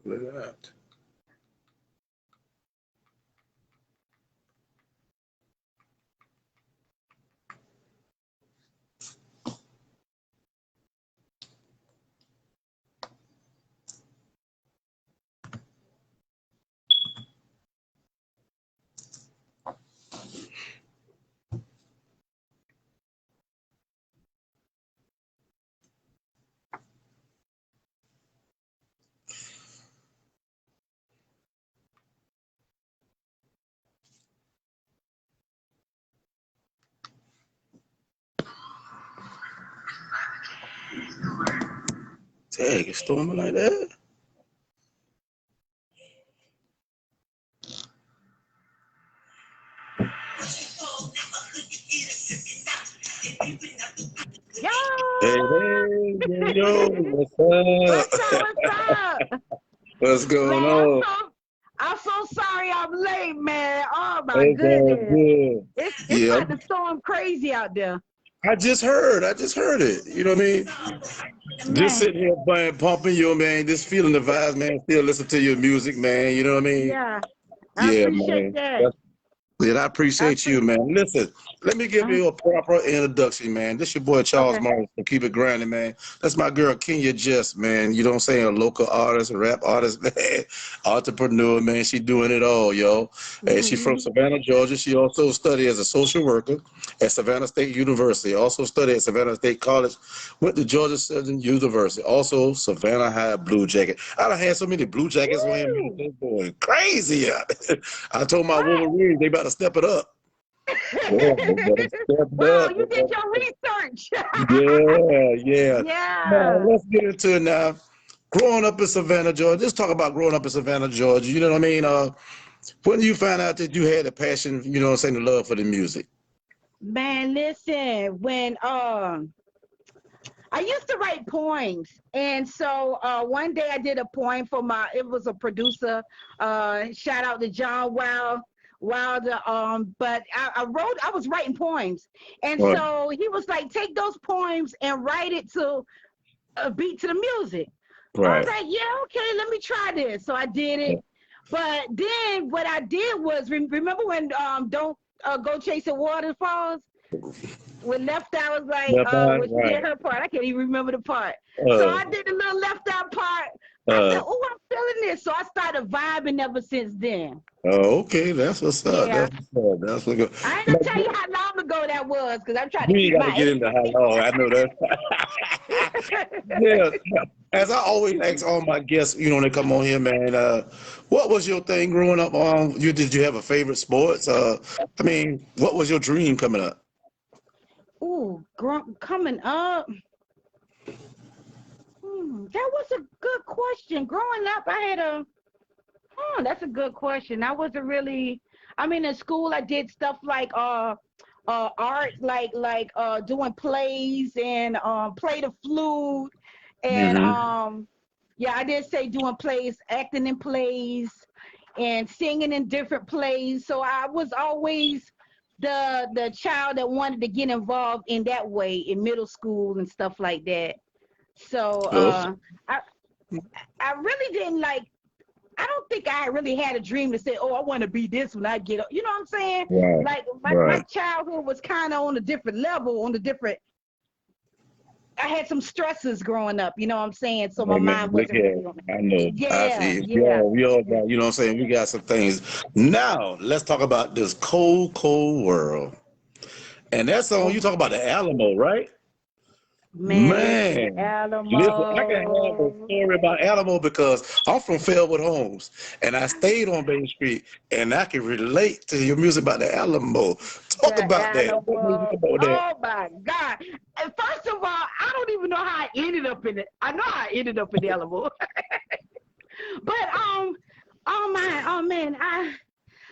Look at that. Dang, it's storming like that. Yo, Hey, hey, yo, what's what's up? up? What's up? What's going Man, on? I'm so sorry I'm late, man. Oh my It's all goodness. good. It's Yeah, about to storm crazy out there. I just heard it. You know what I mean? Just Man, sitting here playing, pumping you, man. Just feeling the vibes, man. Still listen to your music, man. You know what I mean? yeah, I Yeah, appreciate man. that. And I I appreciate you, appreciate man. Listen, let me give uh, you a proper introduction, man. This your boy Charles okay. Morris from Keep It Grinding, man. That's my girl Kenya Jest, man. You know what I'm saying? A local artist, a rap artist, man. Entrepreneur, man. She doing it all, yo. And she from Hmm. Savannah, Georgia. She also studied as a social worker at Savannah State University. Also studied at Savannah State College. Went to Georgia Southern University. Also Savannah High Blue Jacket. I done had so many blue jackets on him, man. Woo! This boy crazy. I told my What? Wolverine they about to step it up. Yeah, they better step it Wow, up. They you did better your step- research. Yeah, yeah. Now Yeah. let's get into it now. Growing up in Savannah, Georgia. Let's talk about growing up in Savannah, Georgia. You know what I mean? When did you find out that you had a passion, you know what I'm saying, the love for the music? Man, listen, when I used to write poems, and so one day I did a poem for it was a producer. Shout out to John Wilder. But I was writing poems, and Right, so he was like, take those poems and write it to a beat to the music. I was right. like, yeah, okay, let me try this. So I did it. But then what I did was, remember when Don't Go Chasing Waterfalls? With left eye was like, Yeah, fine, when she did right. her part, I can't even remember the part. So Uh, I did the little left eye part. I said, uh, oh, I'm feeling this. So I started vibing ever since then. okay, that's what's up. Yeah. That's what's up. That's what's good. I ain't gonna tell you Now, how long ago that was because I'm trying to we keep ain't got to my get into how long. I know that. age. Yeah, as I always ask all my guests, you know, when they come on here, man, what was your thing growing up? Did you have a favorite sports? I mean, what was your dream coming up? Ooh, coming up. That was a good question. Growing up, I had that's a good question. I wasn't really, I mean, in school, I did stuff like art, like doing plays and play the flute and Hmm. yeah, I did say doing plays, acting in plays and singing in different plays. So I was always the child that wanted to get involved in that way in middle school and stuff like that. So Oh, I I really didn't like. I don't think I really had a dream to say, "Oh, I want to be this when I get up." You know what I'm saying? right, Like my right, childhood was kind of on a different level, on a different. I had some stresses growing up. You know what I'm saying? So my right, man. mind Look wasn't here. really on it. I know. I Yeah, feel yeah. we all got, you know what I'm saying? We got some things. Now, let's talk about this cold, cold world. And that's on, you Oh talk about the Alamo, right? man, listen, Man, listen, I can have a Alamo. story about Alamo because I'm from Fairwood Homes and I stayed on Main Street and I can relate to your music about the Alamo. Talk The about that. What do you think Alamo. about that? Oh my God. And first of all, I don't even know how I ended up in it. I know how I ended up in the Alamo. But oh my, oh man, I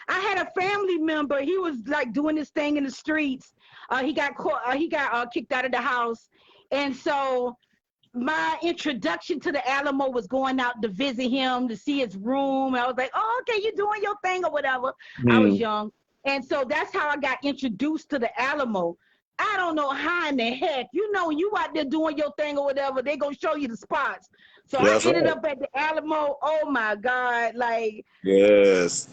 had a family member. He was like doing this thing in the streets. He got caught. He got kicked out of the house, and so my introduction to the Alamo was going out to visit him, to see his room. I was like, oh, okay, you're doing your thing or whatever. I was young. And so that's how I got introduced to the Alamo. I don't know how in the heck, you know, you out there doing your thing or whatever, they gonna show you the spots. So I That's ended right. up at the Alamo. Oh my God, like Yes.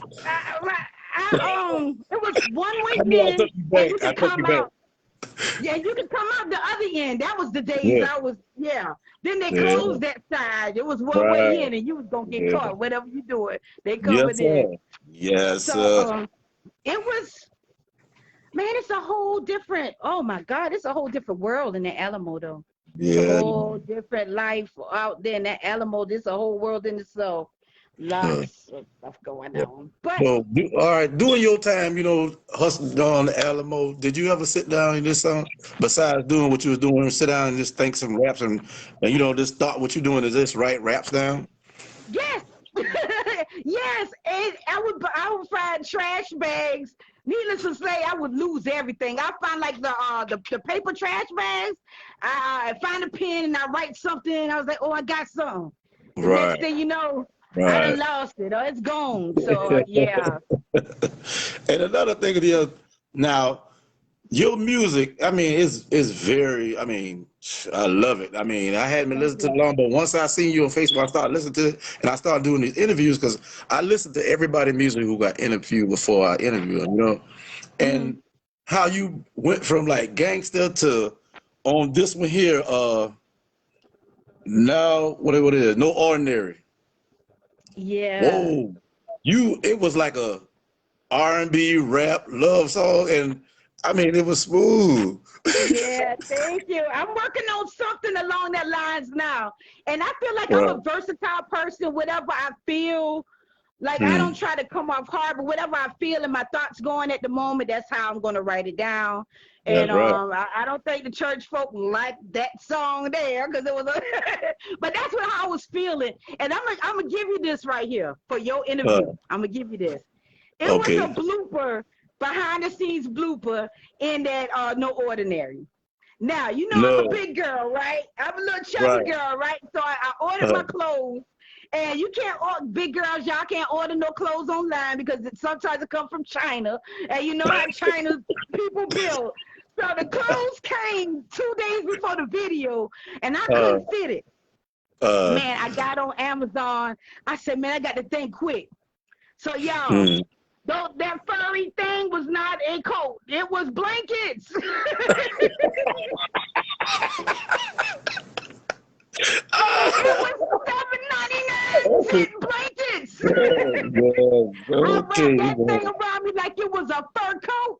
it was one I knew I weekend took you and back. you I could took you come back. out. Yeah, you could come out the other end. That was the days Yeah. I was, yeah. Then they Yeah. closed that side. It was one way Right. in and you was gonna get Yeah. caught. Whatever you doing, they Yes, covered in. sir. Yes, So sir. it was, man, it's a whole different, oh my God, it's a whole different world in the Alamo though. It's a Yeah. whole different life out there in that Alamo. There's a whole world in itself. Uh, Lots of stuff going yeah. on. But So, all right, during your time, hustling on the Alamo, did you ever sit down and just, besides doing what you was doing, sit down and just think some raps and just thought what you're doing is just write raps down? yes, yes, and I would find trash bags. Needless to say, I would lose everything. I find like the paper trash bags. I find a pen and I write something. I was like, oh, I got something. The next Right, thing you know, I done right. lost it or it's gone. So yeah. And another thing is now your music, I mean, is very, I mean, I love it. I mean, I hadn't been Thank listening to you. it long, but once I seen you on Facebook, I started listening to it and I started doing these interviews because I listened to everybody music who got interviewed before I interviewed them. Hmm. And how you went from like gangster to on this one here, now what it is, no ordinary. Yeah. Whoa. It was like a R&B rap love song, and I mean it was smooth. Yeah, thank you. I'm working on something along that lines now. And I feel like I'm Right. a versatile person. Whatever I feel, like I don't Mm, try to come off hard, but whatever I feel and my thoughts going at the moment, that's how I'm gonna write it down. And that's right. I don't think the church folk like that song there because it was a but that's what I was feeling. And I'm gonna give you this right here for your interview. Uh, I'm gonna give you this. It was a okay. blooper, behind the scenes blooper in that No Ordinary. Now, you know I'm a No. big girl, right? I'm a little chubby Right. girl, right? So I ordered Uh, my clothes. And you can't order, big girls, y'all can't order no clothes online because sometimes it come from China. And you know how China people build. So the clothes came 2 days before the video and I uh, couldn't fit it. uh, Man, I got on Amazon. I said, man, I got to think quick. So y'all, mm. though that furry thing was not a coat. It was blankets. It was $7.99 Okay. cent blankets. Oh, I yeah. wrapped Okay. that thing around me like it was a fur coat.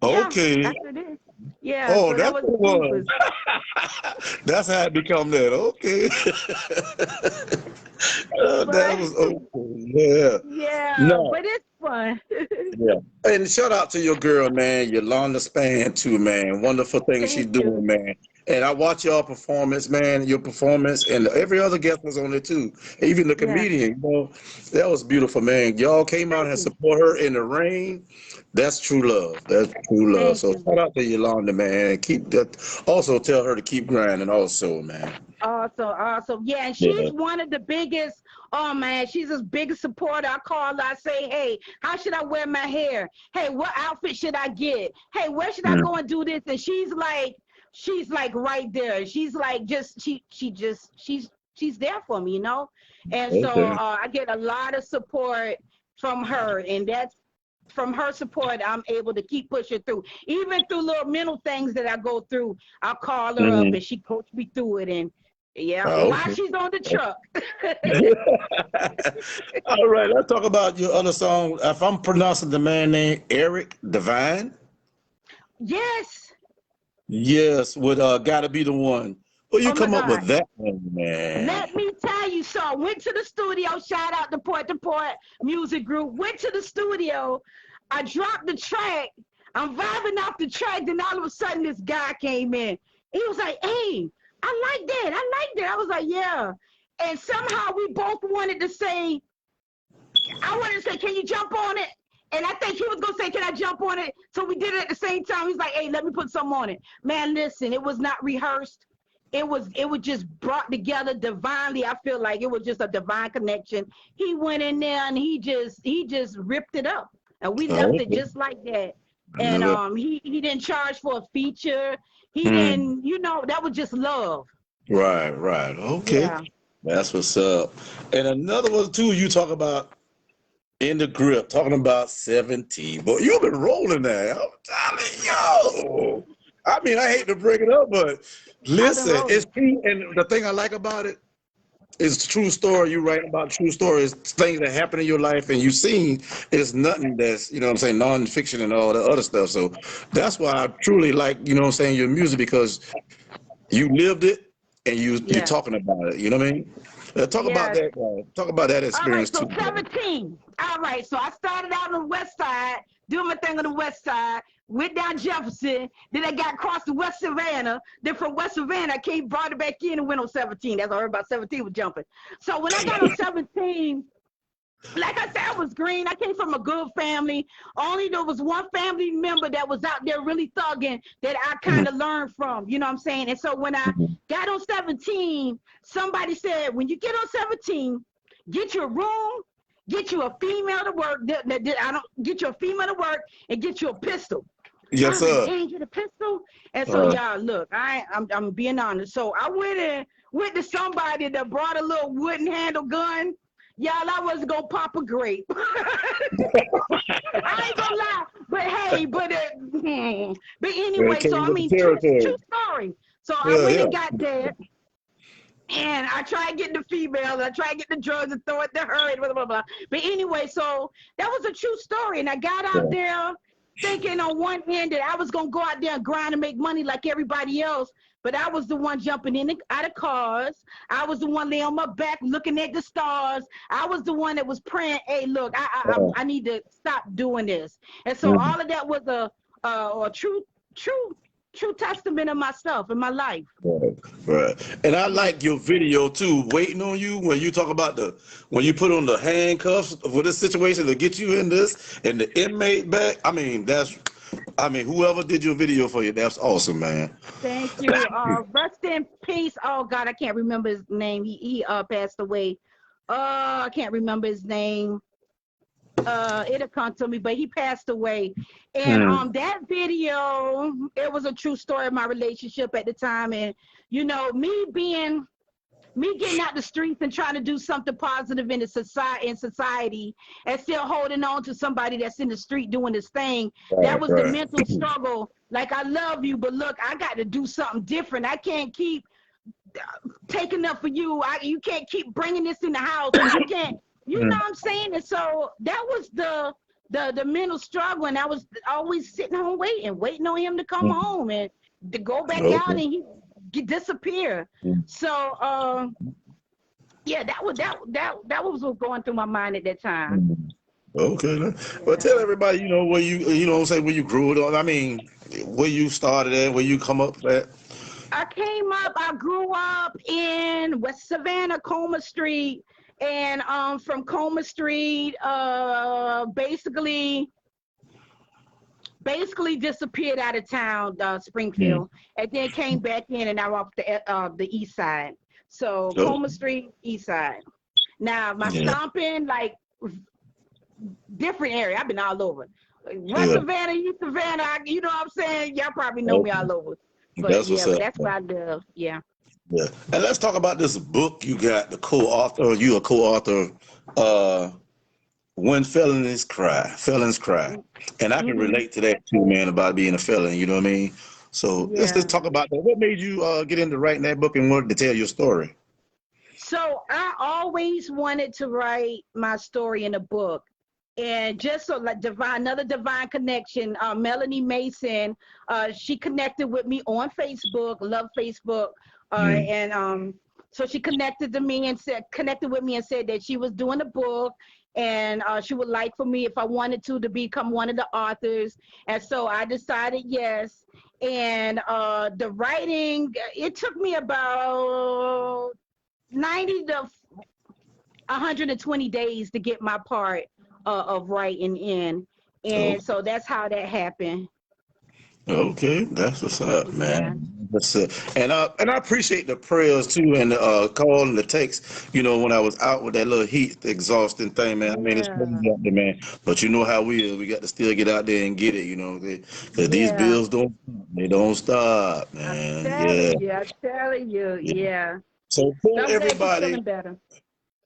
Yeah, Okay. that's what it is. Yeah, Oh, so that that's was what the it was. bloopers. That's how it become that. Okay. That But was okay. Yeah. yeah, No. but it's fun. Yeah. And shout out to your girl, man, Yolanda Span too, man. Wonderful things she's Thank you. doing, man. And I watch y'all performance, man, your performance, and every other guest was on it too. Even the Yeah, comedian, that was beautiful, man. Y'all came out thank and you. support her in the rain. That's true love. That's true love. Thank So you. shout out to Yolanda, man. Keep that. Also tell her to keep grinding, also, man. Awesome, awesome. Yeah, and she's Yeah. one of the biggest. Oh man, she's his biggest supporter. I call her. I say, hey, how should I wear my hair? Hey, what outfit should I get? Hey, where should I Mm. go and do this? And she's like right there. She's like she's there for me, you know. And so Okay. I get a lot of support from her, and that's from her support, I'm able to keep pushing through. Even through little mental things that I go through, I'll call her up Hmm. and she coached me through it. And yeah, while Okay. she's on the truck. All right, let's talk about your other song. If I'm pronouncing the man name Eric Divine, Yes. yes, with "Gotta Be the One." Well, you Oh my come up God. with that one, man. Let me tell you so. I went to the studio, shout out to Port Music Group. Went to the studio. I dropped the track. I'm vibing off the track. Then all of a sudden, this guy came in. He was like, hey, I like that. I like that. I was like, yeah. And somehow we both wanted to say, I wanted to say, can you jump on it? And I think he was going to say, can I jump on it? So we did it at the same time. He's like, hey, let me put something on it. Man, listen, it was not rehearsed. it was just brought together divinely. I feel like it was just a divine connection. He went in there and he just ripped it up, and we left it just like that. And he didn't charge for a feature. He didn't, you know, that was just love. Right. Okay. Yeah. That's what's up. And another one too, you talk about in the grip, talking about 17. But you've been rolling there. I'm telling you. I mean, I hate to bring it up, but listen, it's true. And the thing I like about it is true story. You write about true stories, things that happen in your life and you've seen. It's nothing that's, you know what I'm saying, non-fiction and all the other stuff. So that's why I truly like, you know what I'm saying, your music, because you lived it and you're talking about it. You know what I mean? Talk about that. Talk about that experience all right, so too. 17. All right, so I started out on the west side, doing my thing on the west side, went down Jefferson, then I got across to West Savannah. Then from West Savannah, I came, brought it back in and went on 17. That's what I heard about 17 was jumping. So when I got on 17, like I said, I was green. I came from a good family. Only there was one family member that was out there really thugging that I kind of learned from, you know what I'm saying? And so when I got on 17, somebody said, when you get on 17, get your room, get you a female to work. I don't get you a female to work and get you a pistol. Yes, sir. Can't get a pistol. And so y'all, look, I'm being honest. So I went to somebody that brought a little wooden handle gun. Y'all, I wasn't gonna pop a grape. I ain't gonna lie, but hey, but anyway, so I mean, true story. So I went and got that, and I tried getting the female, and I tried getting the drugs and throw it to her, and blah blah blah. But anyway, so that was a true story, and I got out there thinking on one end that I was gonna go out there and grind and make money like everybody else. But I was the one jumping in and out of cars. I was the one laying on my back looking at the stars. I was the one that was praying, hey, look, I need to stop doing this. And so all of that was a true testament of myself and my life. Right. And I like your video too, Waiting on You, when you talk about when you put on the handcuffs for this situation to get you in this and the inmate back. I mean, whoever did your video for you, that's awesome, man. Thank you. Rest in peace. Oh God, I can't remember his name. He passed away. I can't remember his name. It'll come to me, but he passed away. And that video, it was a true story of my relationship at the time. And you know, me getting out the streets and trying to do something positive in society and still holding on to somebody that's in the street doing this thing. That was the mental struggle. Like, I love you, but look, I got to do something different. I can't keep taking up for you. You can't keep bringing this in the house. And you can't, you know what I'm saying? And so that was the mental struggle. And I was always sitting home waiting on him to come home and to go back out and he disappear. So yeah, that was what was going through my mind at that time. Okay. Well, tell everybody, you know, where you know what I'm saying, where you grew up. I mean, where you started at, where you come up at. I grew up in West Savannah, Coma Street, and from Coma Street, basically disappeared out of town, Springfield, and then came back in, and now up the east side. So Coma Street, east side. Now my stomping, like, different area. I've been all over. West Savannah, East Savannah. You know what I'm saying? Y'all probably know me all over. But that's where I live. Yeah. Yeah. And let's talk about this book you got, the co-author. You a co-author. When Felons Cry. And I can relate to that too, man, about being a felon, you know what I mean? So let's just talk about that. What made you get into writing that book and wanted to tell your story? So I always wanted to write my story in a book. And just so like another divine connection, Melanie Mason, she connected with me on Facebook, love Facebook. And so she connected with me and said that she was doing a book. And she would like for me, if I wanted to become one of the authors. And so I decided yes. And the writing, it took me about 90 to 120 days to get my part of writing in. And so that's how that happened. Okay, that's what's up, man. Yes, sir. And I appreciate the prayers too, and the call and the text. You know, when I was out with that little heat, the exhausting thing, man. I mean, it's Yeah. crazy out there, man. But you know how we is. We got to still get out there and get it. You know, because these Yeah. bills don't stop, I'm man. Yeah. telling you. I'm telling you. Yeah. Yeah. So So tell I'm glad you're everybody, feeling better.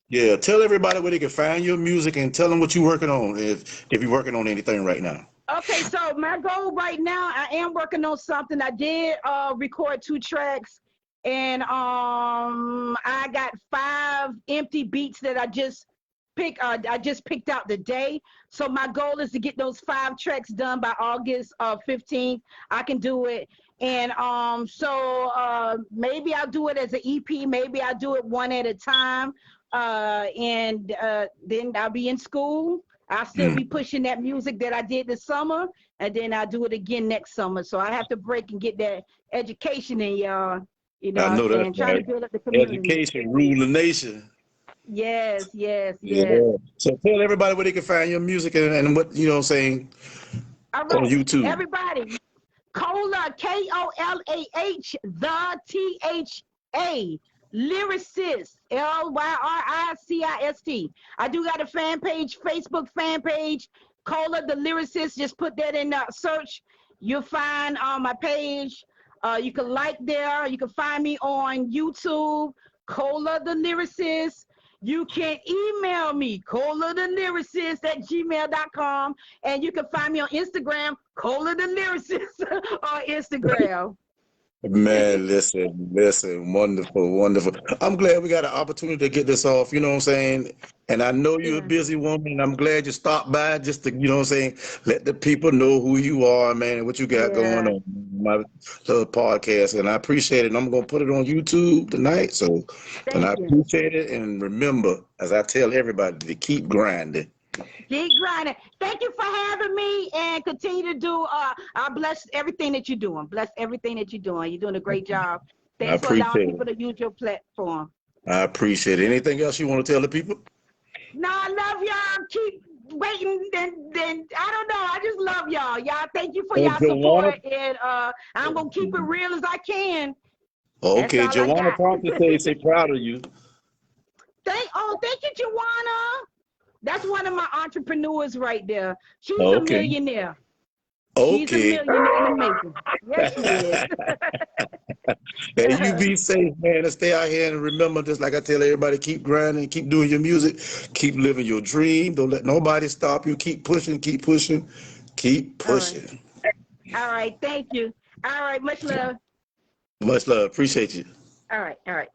yeah, tell everybody where they can find your music and tell them what you're working on if you're working on anything right now. Okay, so my goal right now, I am working on something. I did record 2 tracks, and I got 5 empty beats that I just picked out today. So my goal is to get those 5 tracks done by August 15th. I can do it. And maybe I'll do it as an EP, maybe I'll do it one at a time. And then I'll be in school. I'll still be Mm, pushing that music that I did this summer, and then I'll do it again next summer. So I have to break and get that education in y'all. You know I what I'm know that's saying? Trying to right. build up the community. Education rule the nation. Yes, yes, yes. Yeah. So tell everybody where they can find your music and what you know what I'm saying All on right, YouTube. everybody. Cola, Kolah, the THA, lyricist, Lyricist. I do got a fan page, Facebook fan page, Cola, the lyricist. Just put that in search. You'll find my page. You can like there. You can find me on YouTube, Cola, the lyricist. You can email me, colathelyricist@gmail.com. And you can find me on Instagram, Cola the Lyricist on Instagram. Man, listen, wonderful, wonderful. I'm glad we got an opportunity to get this off, you know what I'm saying? And I know you're a Yeah, busy woman, and I'm glad you stopped by just to, you know what I'm saying, let the people know who you are, man, and what you got going yeah. on. My little podcast, and I appreciate it. And I'm gonna put it on YouTube tonight, so and I Thank you. appreciate it. And remember, as I tell everybody, to keep grinding. Keep grinding. Thank you for having me and continue to do I bless everything that you're doing. Bless everything that you're doing. You're doing a great job. I Thanks for allowing appreciate it. people to use your platform. I appreciate it. Anything else you want to tell the people? No, I love y'all. Keep waiting and I don't know. I just love y'all. Y'all, thank you for Oh, y'all Joanna. support. And I'm gonna keep it real as I can. That's Okay, all I Joanna got. Thompson say proud of you. Thank you, Joanna. That's one of my entrepreneurs right there. She's a Okay. millionaire. She's a Okay. millionaire in the making. Yes, she is. Hey, you be safe, man, and stay out here and remember this, like I tell everybody, keep grinding, keep doing your music, keep living your dream. Don't let nobody stop you. Keep pushing, keep pushing, keep All right. pushing. All right. Thank you. All right. Much love. Much love. Appreciate you. All right. All right.